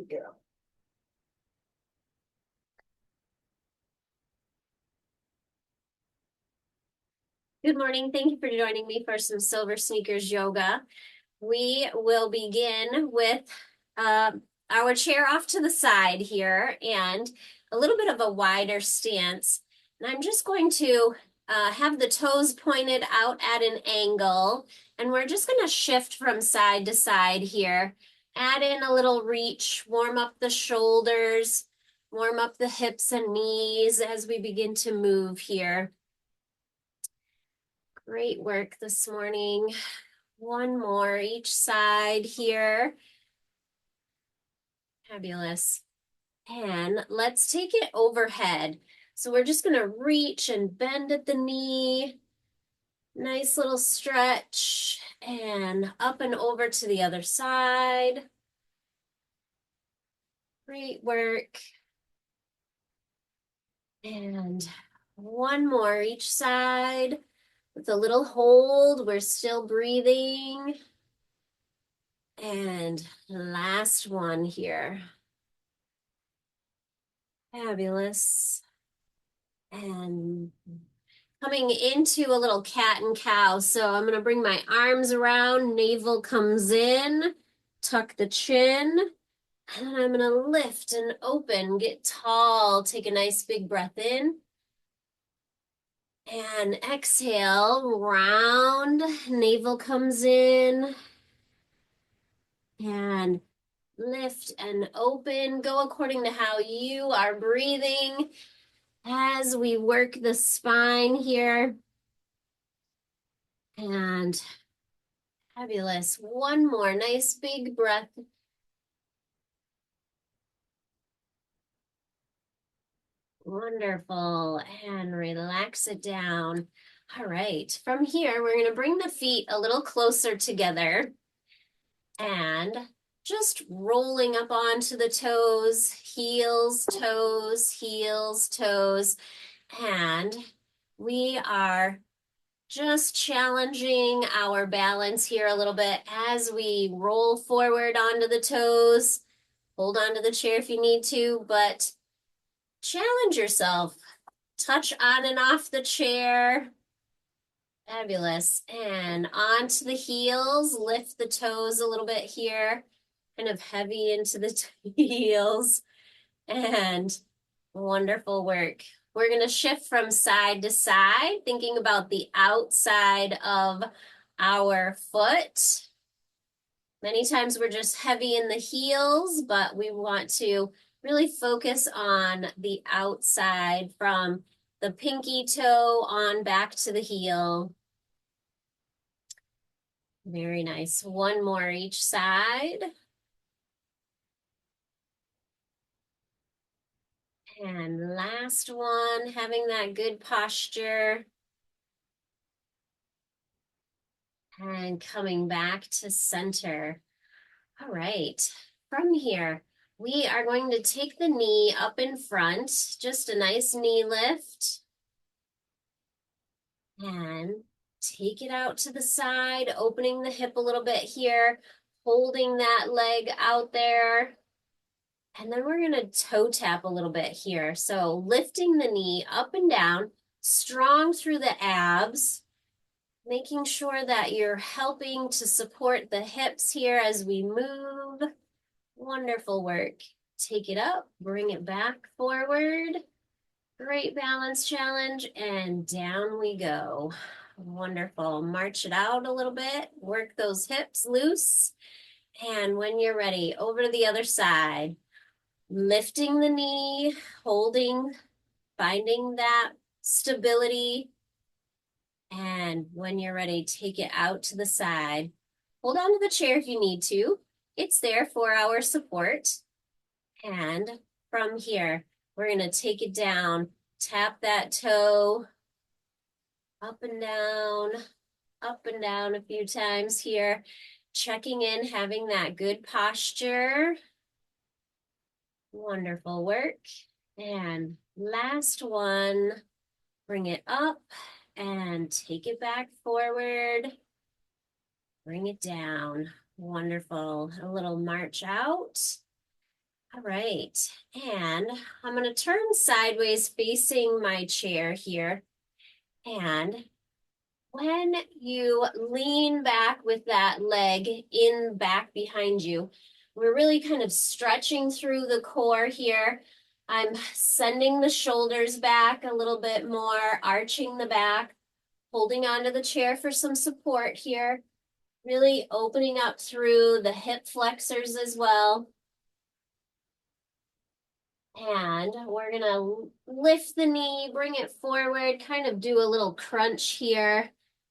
go. Good morning. Thank you for joining me for some Silver Sneakers yoga. We will begin with uh, our chair off to the side here and a little bit of a wider stance. And I'm just going to have the toes pointed out at an angle, and we're just going to shift from side to side here. Add in a little reach, warm up the shoulders, warm up the hips and knees as we begin to move here. Great work this morning. One more each side here. Fabulous. And let's take it overhead. So we're just going to reach and bend at the knee. Nice little stretch. And up and over to the other side. Great work. And one more each side. With a little hold, we're still breathing. And last one here. Fabulous. And coming into a little cat and cow. So I'm going to bring my arms around, navel comes in, tuck the chin, and I'm going to lift and open, get tall, take a nice big breath in. And exhale, round, navel comes in, and lift and open. Go according to how you are breathing as we work the spine here. And fabulous. One more nice big breath. Wonderful. And relax it down. All right. From here, we're going to bring the feet a little closer together and just rolling up onto the toes, heels, toes, heels, toes. And we are just challenging our balance here a little bit as we roll forward onto the toes. Hold on to the chair if you need to, but challenge yourself. Touch on and off the chair. Fabulous. And onto the heels. Lift the toes a little bit here. Kind of heavy into the heels. And wonderful work. We're going to shift from side to side, thinking about the outside of our foot. Many times we're just heavy in the heels, but we want to really focus on the outside from the pinky toe on back to the heel. Very nice. One more each side. And last one, having that good posture. And coming back to center. All right, from here, we are going to take the knee up in front, just a nice knee lift. And take it out to the side, opening the hip a little bit here, holding that leg out there. And then we're going to toe tap a little bit here. So lifting the knee up and down, strong through the abs, making sure that you're helping to support the hips here as we move. Wonderful work. Take it up, bring it back forward. Great balance challenge, and down we go. Wonderful. March it out a little bit, work those hips loose. And when you're ready, over to the other side. Lifting the knee, holding, finding that stability. And when you're ready, take it out to the side. Hold on to the chair if you need to. It's there for our support. And from here, we're going to take it down, tap that toe, up and down a few times here. Checking in, having that good posture. Wonderful work. And last one, bring it up and take it back forward. Bring it down. Wonderful. A little march out. All right, and I'm going to turn sideways facing my chair here. And when you lean back with that leg in back behind you, we're really kind of stretching through the core here. I'm sending the shoulders back a little bit more, arching the back, holding onto the chair for some support here, really opening up through the hip flexors as well. And we're gonna lift the knee, bring it forward, kind of do a little crunch here.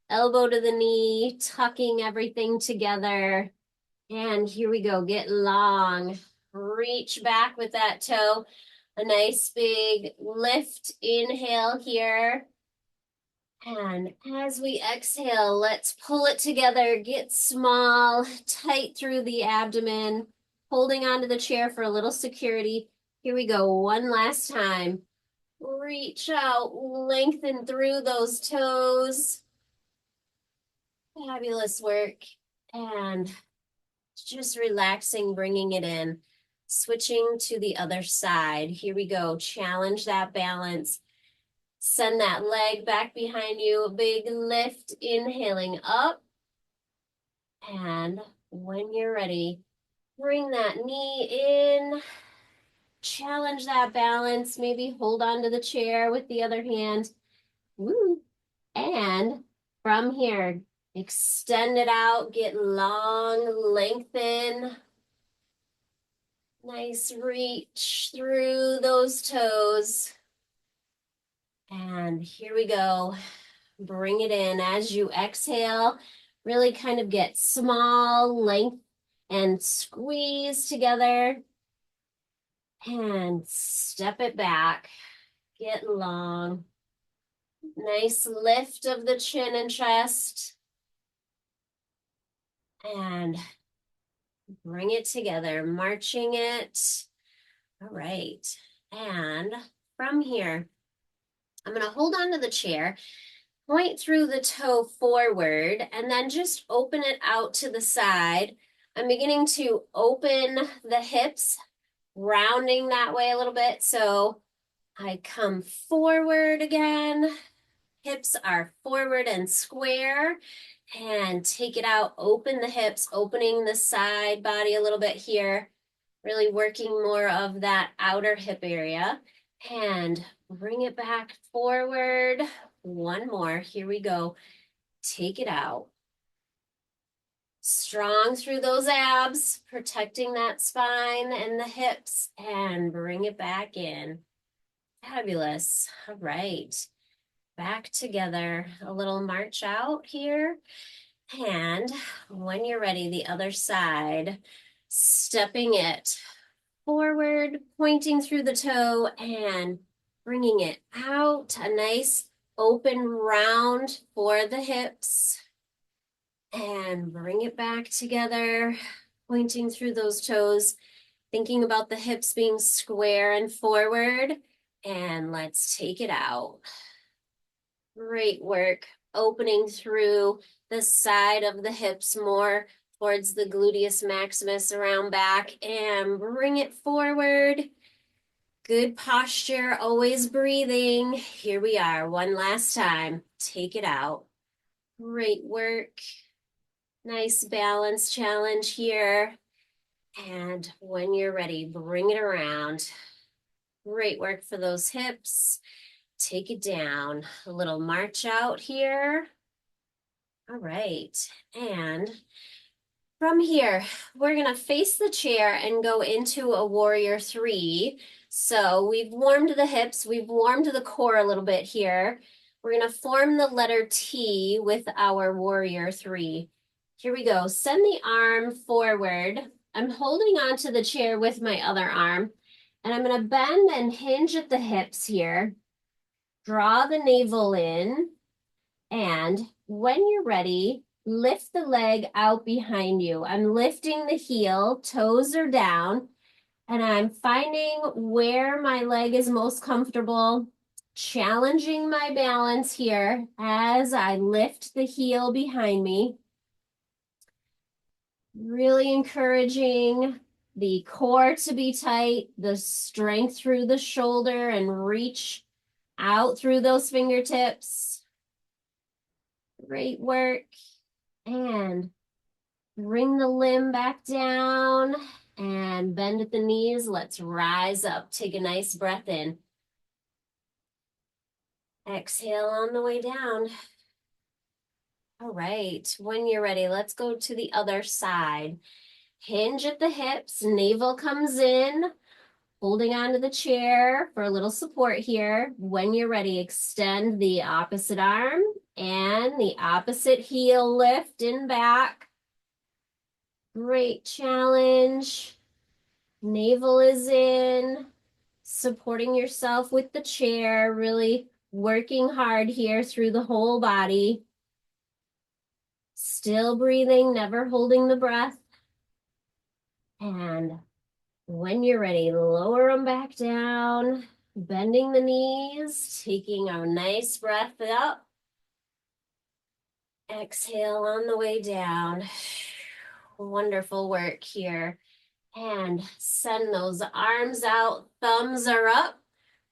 Elbow to the knee, tucking everything together. And here we go, get long. Reach back with that toe. A nice big lift, inhale here. And as we exhale, let's pull it together, get small, tight through the abdomen, holding onto the chair for a little security. Here we go, one last time. Reach out, lengthen through those toes. Fabulous work. And just relaxing, bringing it in. Switching to the other side. Here we go, challenge that balance. Send that leg back behind you, a big lift, inhaling up. And when you're ready, bring that knee in, challenge that balance, maybe hold on to the chair with the other hand. Woo. And from here, extend it out, get long, lengthen. Nice reach through those toes. And here we go. Bring it in as you exhale. Really kind of get small, length, and squeeze together. And step it back. Get long. Nice lift of the chin and chest. And bring it together, marching it. All right. And from here, I'm going to hold on to the chair, point through the toe forward, and then just open it out to the side. I'm beginning to open the hips, rounding that way a little bit. So I come forward again. Hips are forward and square. And take it out, open the hips, opening the side body a little bit here. Really working more of that outer hip area. And bring it back forward. One more. Here we go. Take it out. Strong through those abs, protecting that spine and the hips, and bring it back in. Fabulous. All right. Back together. A little march out here. And when you're ready, the other side, stepping it forward, pointing through the toe and bringing it out. A nice open round for the hips. And bring it back together, pointing through those toes, thinking about the hips being square and forward. And let's take it out. Great work. Opening through the side of the hips more towards the gluteus maximus around back and bring it forward. Good posture, always breathing. Here we are, one last time. Take it out. Great work. Nice balance challenge here. And when you're ready, bring it around. Great work for those hips. Take it down. A little march out here. All right. And from here, we're going to face the chair and go into a warrior three. So we've warmed the hips, we've warmed the core a little bit here. We're going to form the letter T with our warrior three. Here we go. Send the arm forward. I'm holding onto the chair with my other arm, and I'm going to bend and hinge at the hips here. Draw the navel in, and when you're ready, lift the leg out behind you. I'm lifting the heel, toes are down, and I'm finding where my leg is most comfortable, challenging my balance here as I lift the heel behind me. Really encouraging the core to be tight, the strength through the shoulder, and reach out through those fingertips. Great work. And bring the limb back down and bend at the knees. Let's rise up. Take a nice breath in. Exhale on the way down. All right, when you're ready, let's go to the other side. Hinge at the hips, navel comes in, holding onto the chair for a little support here. When you're ready, extend the opposite arm and the opposite heel, lift and back. Great challenge. Navel is in, supporting yourself with the chair, really working hard here through the whole body. Still breathing, never holding the breath. And when you're ready, lower them back down, bending the knees, taking a nice breath up. Exhale on the way down. Wonderful work here. And send those arms out, thumbs are up.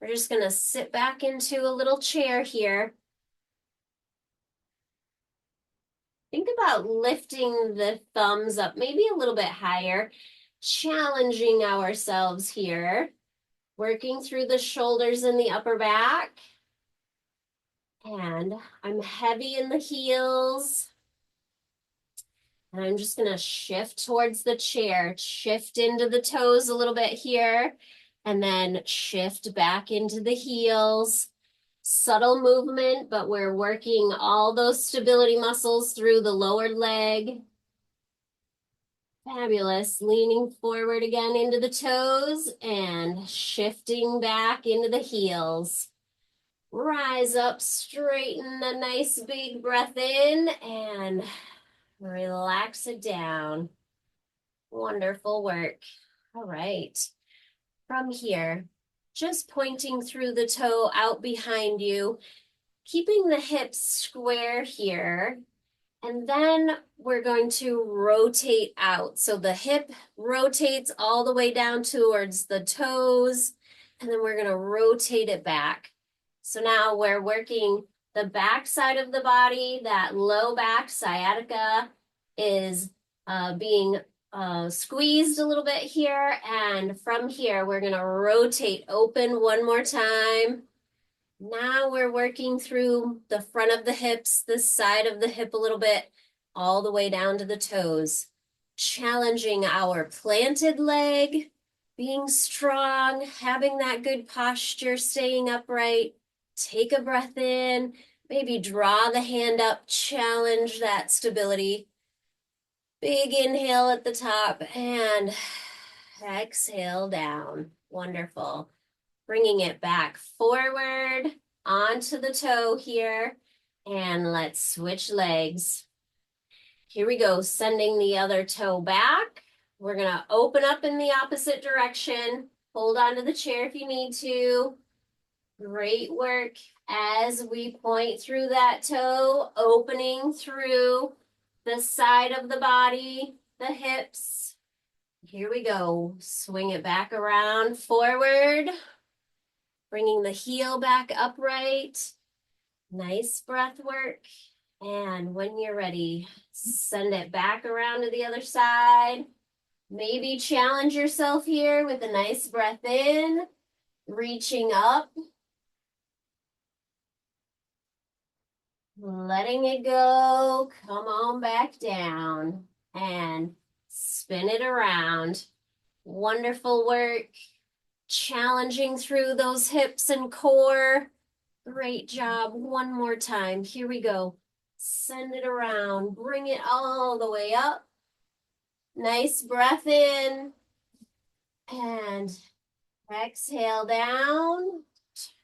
We're just gonna sit back into a little chair here. Think about lifting the thumbs up, maybe a little bit higher, challenging ourselves here, working through the shoulders and the upper back. And I'm heavy in the heels. And I'm just gonna shift towards the chair, shift into the toes a little bit here, and then shift back into the heels. Subtle movement, but we're working all those stability muscles through the lower leg. Fabulous. Leaning forward again into the toes and shifting back into the heels. Rise up, straighten a nice big breath in and relax it down. Wonderful work. All right. From here, just pointing through the toe out behind you, keeping the hips square here. And then we're going to rotate out. So the hip rotates all the way down towards the toes, and then we're going to rotate it back. So now we're working the back side of the body. That low back sciatica is being squeezed a little bit here. And from here, we're going to rotate open one more time. Now we're working through the front of the hips, the side of the hip a little bit, all the way down to the toes. Challenging our planted leg, being strong, having that good posture, staying upright. Take a breath in, maybe draw the hand up, challenge that stability. Big inhale at the top and exhale down. Wonderful. Bringing it back forward onto the toe here. And let's switch legs. Here we go, sending the other toe back. We're gonna open up in the opposite direction. Hold on to the chair if you need to. Great work as we point through that toe, opening through the side of the body, the hips. Here we go, swing it back around forward. Bringing the heel back upright. Nice breath work. And when you're ready, send it back around to the other side. Maybe challenge yourself here with a nice breath in, reaching up. Letting it go. Come on back down and spin it around. Wonderful work. Challenging through those hips and core. Great job. One more time. Here we go. Send it around. Bring it all the way up. Nice breath in. And exhale down.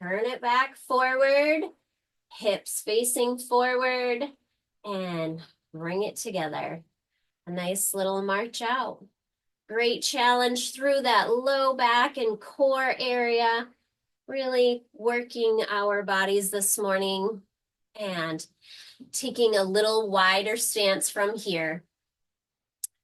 Turn it back forward. Hips facing forward. And bring it together. A nice little march out. Great challenge through that low back and core area. Really working our bodies this morning and taking a little wider stance from here.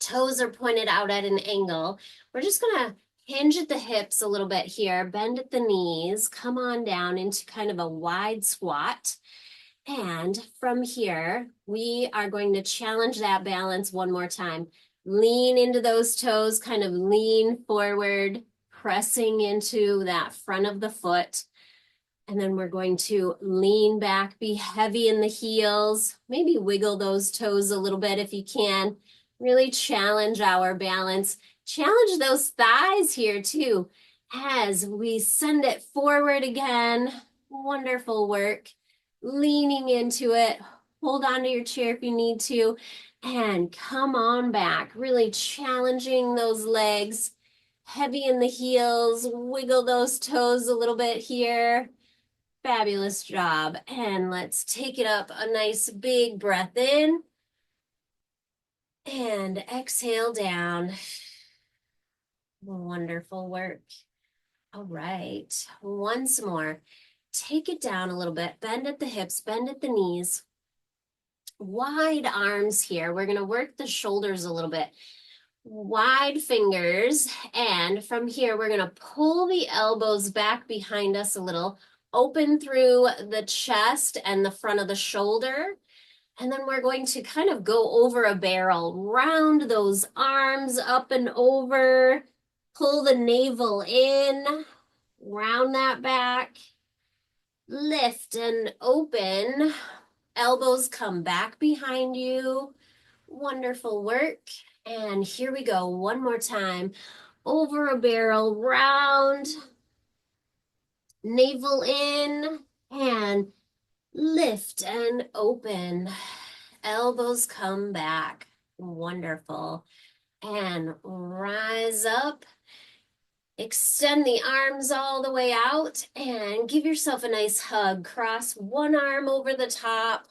Toes are pointed out at an angle. We're just gonna hinge at the hips a little bit here, bend at the knees, come on down into kind of a wide squat. And from here, we are going to challenge that balance one more time. Lean into those toes, kind of lean forward, pressing into that front of the foot. And then we're going to lean back, be heavy in the heels, maybe wiggle those toes a little bit if you can. Really challenge our balance. Challenge those thighs here too as we send it forward again. Wonderful work. Leaning into it. Hold on to your chair if you need to. And come on back. Really challenging those legs. Heavy in the heels. Wiggle those toes a little bit here. Fabulous job. And let's take it up a nice big breath in and exhale down. Wonderful work. All right, once more. Take it down a little bit. Bend at the hips, bend at the knees. Wide arms here. We're going to work the shoulders a little bit. Wide fingers. And from here, we're going to pull the elbows back behind us a little. Open through the chest and the front of the shoulder. And then we're going to kind of go over a barrel, round those arms up and over, pull the navel in, round that back, lift and open, elbows come back behind you. Wonderful work. And here we go, one more time. Over a barrel, round, navel in, and lift and open. Elbows come back. Wonderful. And rise up. Extend the arms all the way out and give yourself a nice hug. Cross one arm over the top.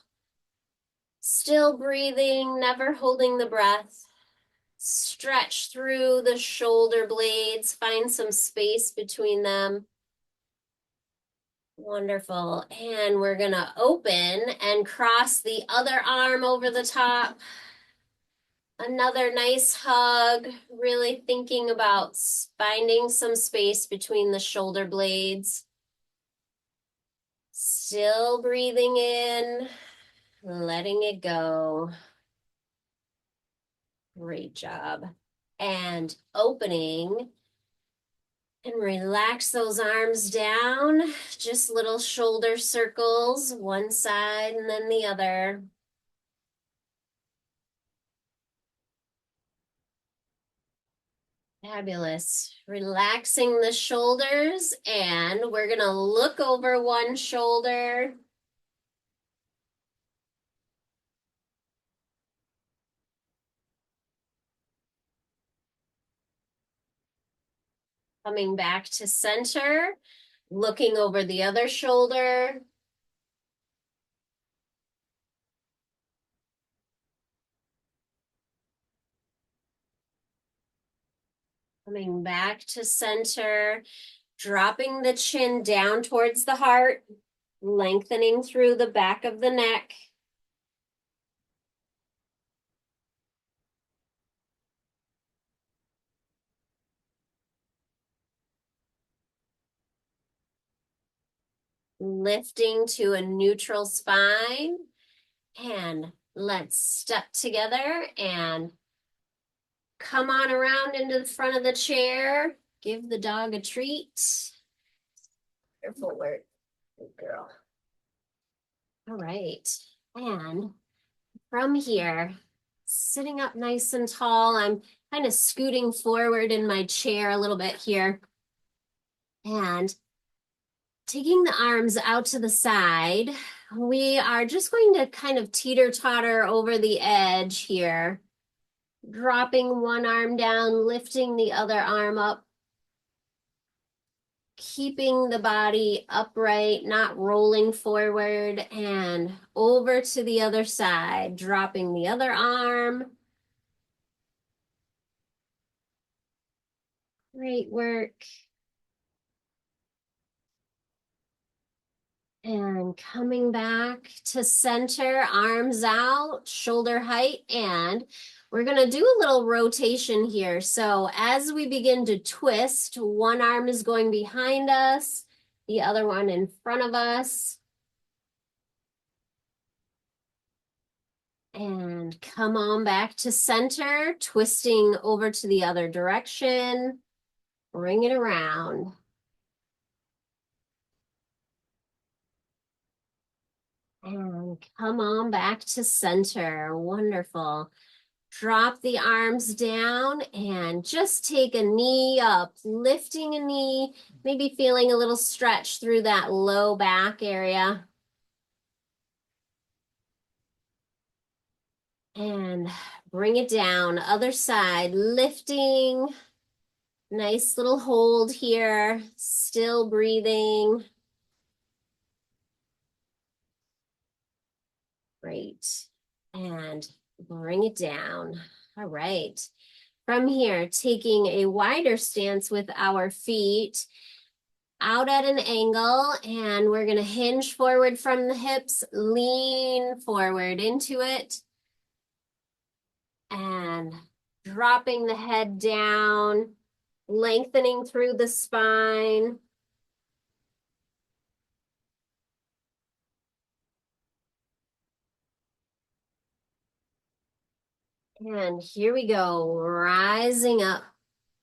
Still breathing, never holding the breath. Stretch through the shoulder blades. Find some space between them. Wonderful. And we're going to open and cross the other arm over the top. Another nice hug, really thinking about finding some space between the shoulder blades. Still breathing in, letting it go. Great job. And opening. And relax those arms down, just little shoulder circles, one side and then the other. Fabulous. Relaxing the shoulders, and we're going to look over one shoulder. Coming back to center, looking over the other shoulder. Coming back to center, dropping the chin down towards the heart, lengthening through the back of the neck. Lifting to a neutral spine. And let's step together and come on around into the front of the chair. Give the dog a treat. Careful work. Good girl. All right. And from here, sitting up nice and tall, I'm kind of scooting forward in my chair a little bit here. And taking the arms out to the side, we are just going to kind of teeter-totter over the edge here. Dropping one arm down, lifting the other arm up. Keeping the body upright, not rolling forward, and over to the other side, dropping the other arm. Great work. And coming back to center, arms out, shoulder height, and We're going to do a little rotation here. So as we begin to twist, one arm is going behind us, the other one in front of us. And come on back to center, twisting over to the other direction. Bring it around. And come on back to center. Wonderful. Drop the arms down and just take a knee up, lifting a knee, maybe feeling a little stretch through that low back area. And bring it down, other side, lifting. Nice little hold here, still breathing. Great. And bring it down. All right. From here, taking a wider stance with our feet out at an angle, and we're going to hinge forward from the hips, lean forward into it, and dropping the head down, lengthening through the spine. And here we go, rising up,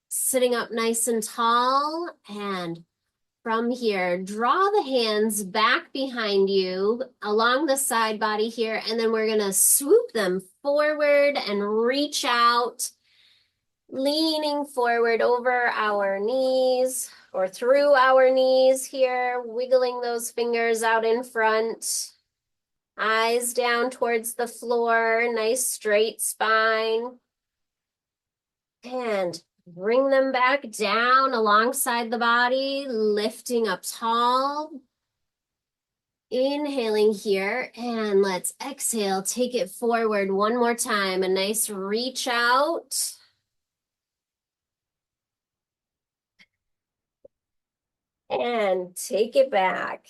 sitting up nice and tall, and from here, draw the hands back behind you along the side body here, and then we're gonna swoop them forward and reach out, leaning forward over our knees or through our knees here, wiggling those fingers out in front. Eyes down towards the floor, nice straight spine. And bring them back down alongside the body, lifting up tall. Inhaling here, and let's exhale, take it forward one more time, a nice reach out. And take it back.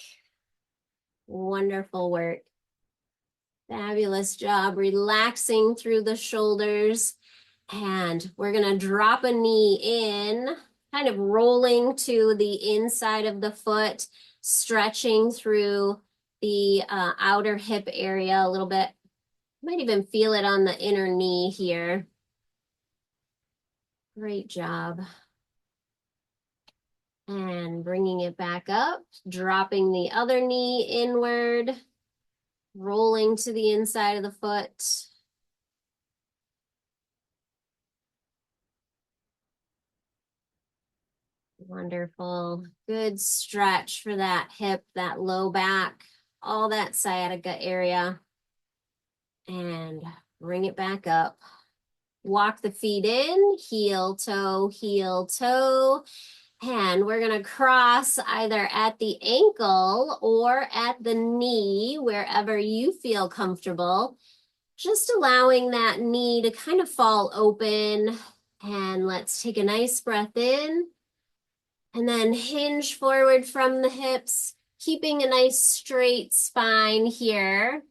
Wonderful work. Fabulous job relaxing through the shoulders. And we're going to drop a knee in, kind of rolling to the inside of the foot, stretching through the outer hip area a little bit. Might even feel it on the inner knee here. Great job. And bringing it back up, dropping the other knee inward, rolling to the inside of the foot. Wonderful. Good stretch for that hip, that low back, all that sciatica area. And bring it back up. Walk the feet in, heel, toe, and we're going to cross either at the ankle or at the knee, wherever you feel comfortable. Just allowing that knee to kind of fall open. And let's take a nice breath in. And then hinge forward from the hips, keeping a nice straight spine here.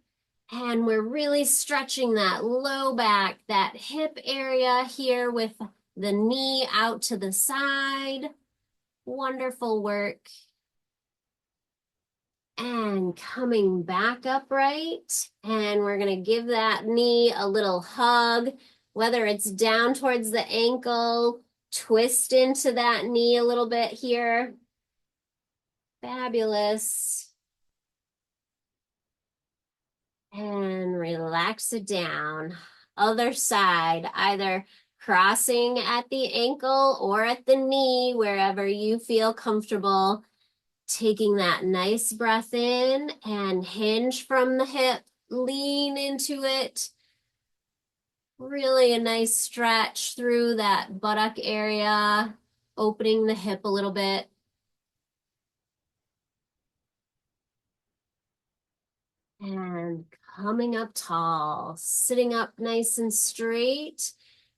And we're really stretching that low back, that hip area here with the knee out to the side. Wonderful work. And coming back upright. And we're going to give that knee a little hug, whether it's down towards the ankle, twist into that knee a little bit here. Fabulous. And relax it down. Other side, either crossing at the ankle or at the knee, wherever you feel comfortable. Taking that nice breath in and hinge from the hip, lean into it. Really a nice stretch through that buttock area, opening the hip a little bit. And coming up tall, sitting up nice and straight,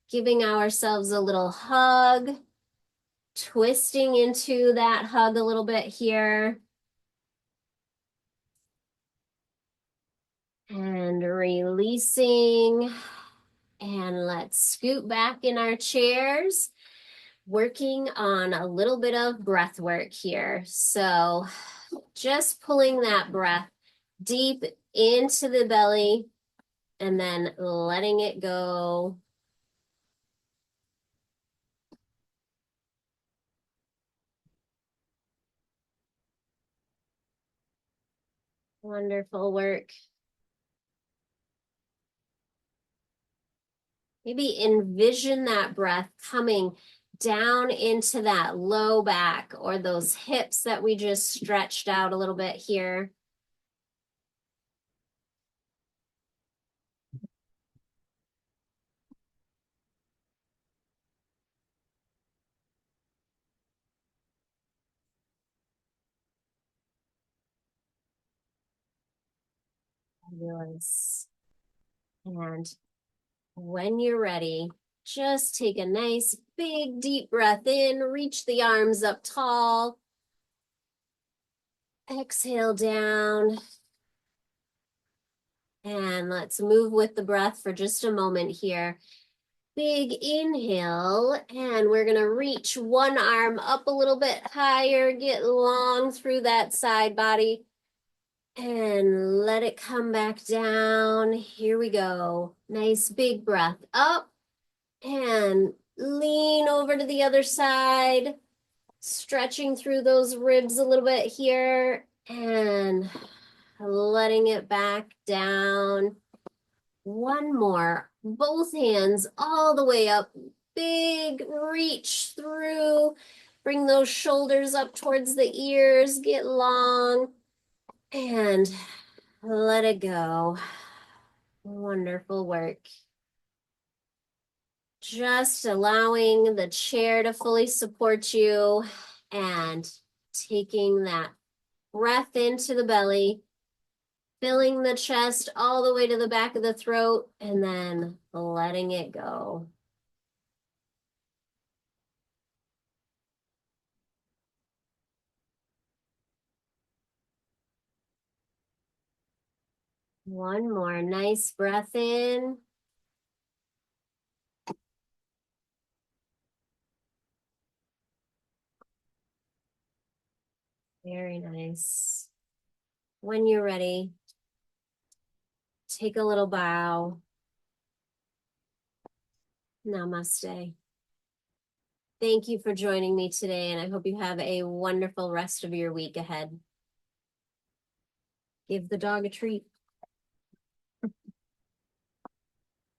giving ourselves a little hug, twisting into that hug a little bit here. And releasing, And let's scoot back in our chairs, working on a little bit of breath work here. So just pulling that breath deep into the belly and then letting it go. Wonderful work. Maybe envision that breath coming down into that low back or those hips that we just stretched out a little bit here. Fabulous. And when you're ready, just take a nice big deep breath in, reach the arms up tall. Exhale down. And let's move with the breath for just a moment here. Big inhale, and we're gonna reach one arm up a little bit higher, get long through that side body, and let it come back down. Here we go. Nice big breath up, and lean over to the other side, stretching through those ribs a little bit here, and letting it back down. One more, both hands all the way up, big reach through, bring those shoulders up towards the ears, get long, and let it go. Wonderful work. Just allowing the chair to fully support you and taking that breath into the belly, filling the chest all the way to the back of the throat, and then letting it go. One more nice breath in. Very nice. When you're ready, take a little bow. Namaste. Thank you for joining me today, and I hope you have a wonderful rest of your week ahead. Give the dog a treat.